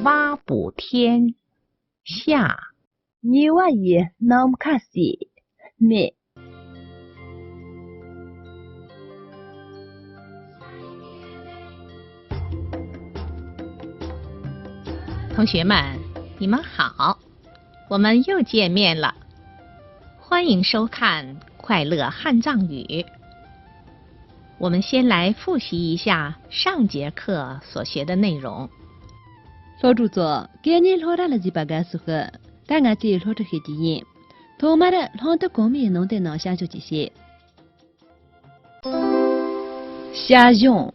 蛙补天。下。니와의 넘카시 미同学们，你们好，我们又见面了，欢迎收看快乐汉藏语。我们先来复习一下上节课所学的内容。老主座，今年老大了几百个时候，大家对老的很经验，同妈的老的公民弄得能想就这些。下用。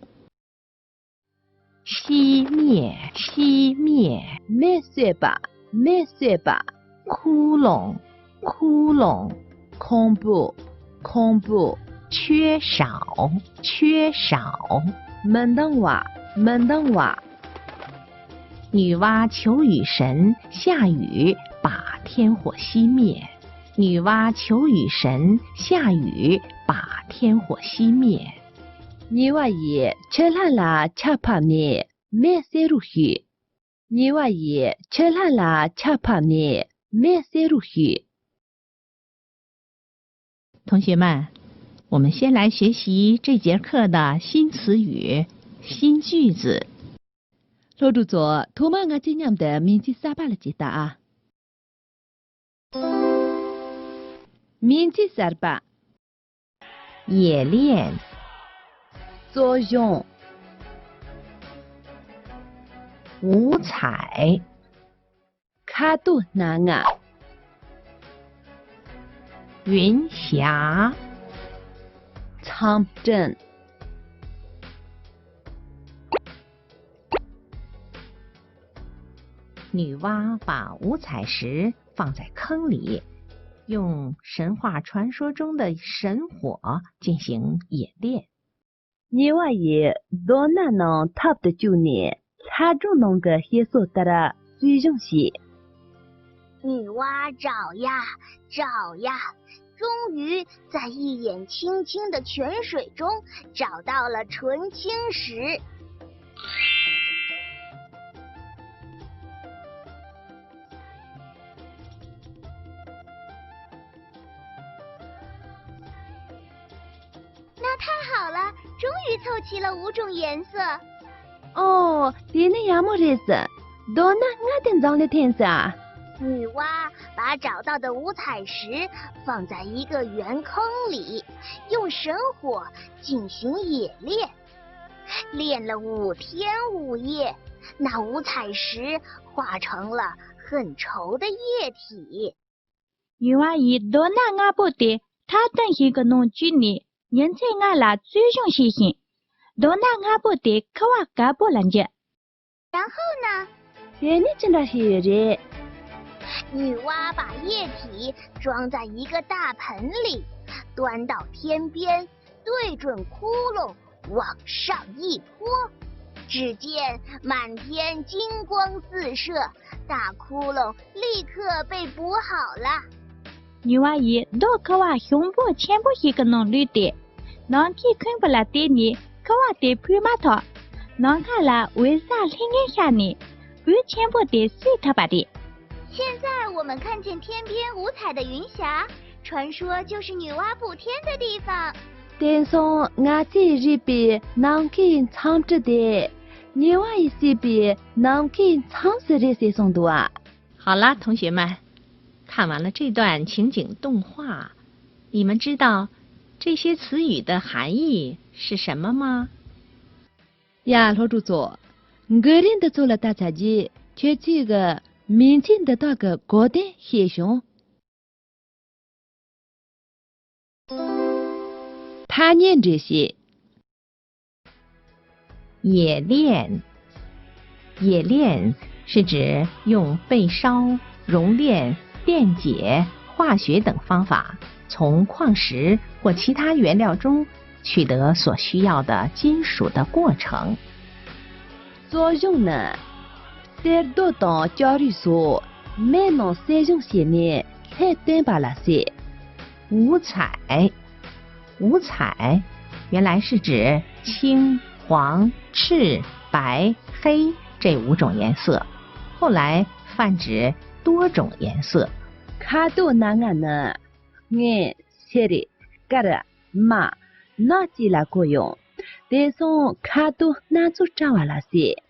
熄灭，熄灭，没碎吧，没碎吧，窟窿，窟窿，恐怖，恐怖，缺少，缺少，门当瓦，门当瓦。女娲求雨神下雨把天火熄灭，女娲求雨神下雨把天火熄灭。니와의 철하라 차파미 메세루히 니와의 철하라 차파미 메세루히。同学们，我们先来学习这节课的新词语、新句子。老主座，托马我今年的名字啥巴了几大啊？名字啥巴？冶炼。作用。五彩。卡杜那啊。云霞。长镇。女娲把五彩石放在坑里，用神话传说中的神火进行冶炼。니와의 너나는 탑的주니 사주는 그 해소 따라 수용시。女娲找呀找呀，终于在一眼清清的泉水中找到了纯青石。那太好了，终于凑齐了5种颜色。哦，你那样么意思？多那我等长的天色啊！女娲把找到的五彩石放在一个圆坑里，用神火进行冶炼，炼了5天5夜，那五彩石化成了很稠的液体。女娲以多那阿不得，他等一个农具呢。人在俺啦最终实现，多那阿不得可瓦嘎不拦着。然后呢？你真的是的。女娲把液体装在一个大盆里，端到天边，对准窟窿往上一泼，只见满天金光四射，大窟窿立刻被补好了。女娲以多可瓦胸部全部一个农绿的，农地看不了的呢，可瓦的铺马头，农看了为啥另一下呢？不全部的碎他把的。现在我们看见天边五彩的云霞，传说就是女娲补天的地方。但是我这日边能给长着的，女娲一些边能给长时的些送多啊。好了，同学们，看完了这段情景动画，你们知道这些词语的含义是什么吗？呀，老主座，个人的做了大杂技，却这个民间的那个高等现象。他念这些。冶炼。冶炼是指用焙烧、熔炼、电解、化学等方法，从矿石或其他原料中取得所需要的金属的过程。作用呢？在多当教育所，没能使用些面才等把那些。五彩。五彩原来是指青、黄、赤、白、黑这5种颜色，后来泛指多种颜色。卡多难啊呢，眼切的嘎的马那几啦个用，得从卡多难做找完了些。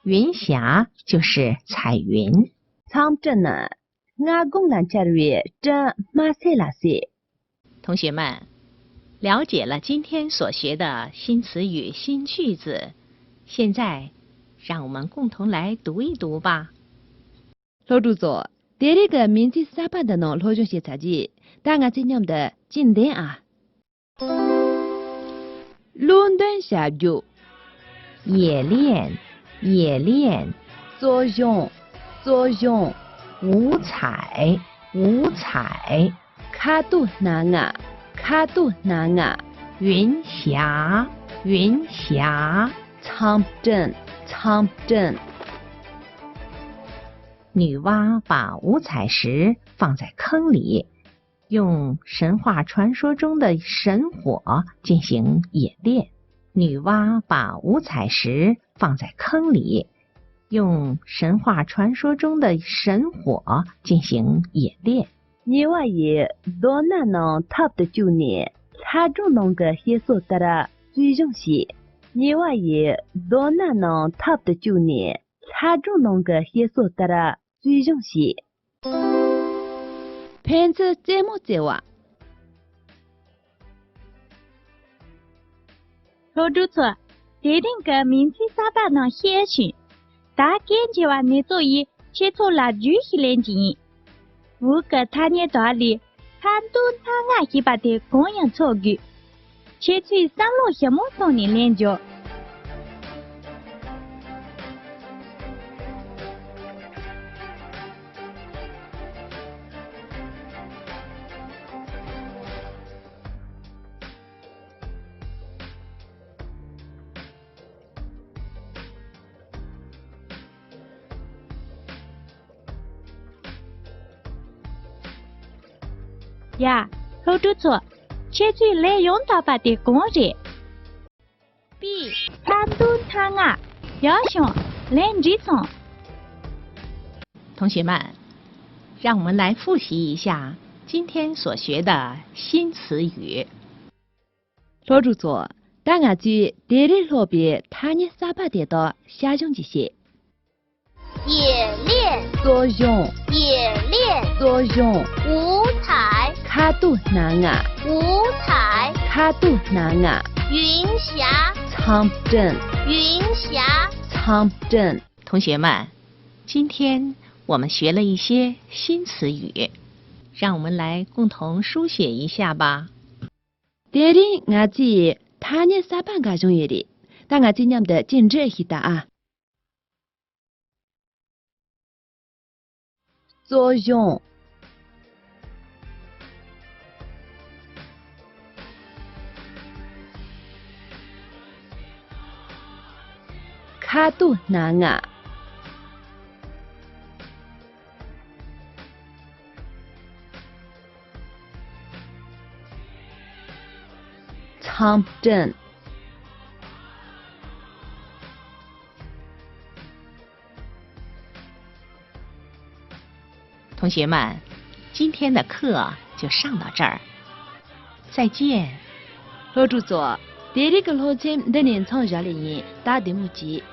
云霞就是彩云。长镇呢，俺公兰家里这马塞啦些。同学们，了解了今天所学的新词语、新句子，现在让我们共同来读一读吧。老主座，这个名字啥办的呢？老中写杂记，但俺今年的经典啊。伦敦下雨，冶炼，冶炼，作用，作用，五彩，五彩，卡多难啊，卡多难啊，云霞，云霞，长镇，长镇。女娲把五彩石放在坑里，用神话传说中的神火进行冶炼。女娲把五彩石放在坑里，用神话传说中的神火进行冶炼。你娃也多难能他的9年，他就能个黑色的了最重些。你娃也多难能他的9年，他就能个黑色的了最重些。骗子怎么做啊？老主错，这个名字啥办能写去？大概就话你做一写错了就一连进。五个他年道理，他都他爱去把的供养错句，写出三路什么送你连着。呀，老主错，写出来用到把的工人。B， 他都他啊，要想连着送。同学们，让我们来复习一下今天所学的新词语。老主座，大家就这里路边他年啥把的到下中这些。冶炼，作用，冶炼，作用，五彩，卡多难啊，五彩，卡多难啊，云霞，长镇，云霞，长镇。同学们，今天我们学了一些新词语，让我们来共同书写一下吧。这里俺记他年啥办个重要的，但俺今年的禁止一打啊。作用，卡多难啊，长镇。同学们，今天的课就上到这儿，再见。老主座，这里个老千的年长下来人打的木鸡。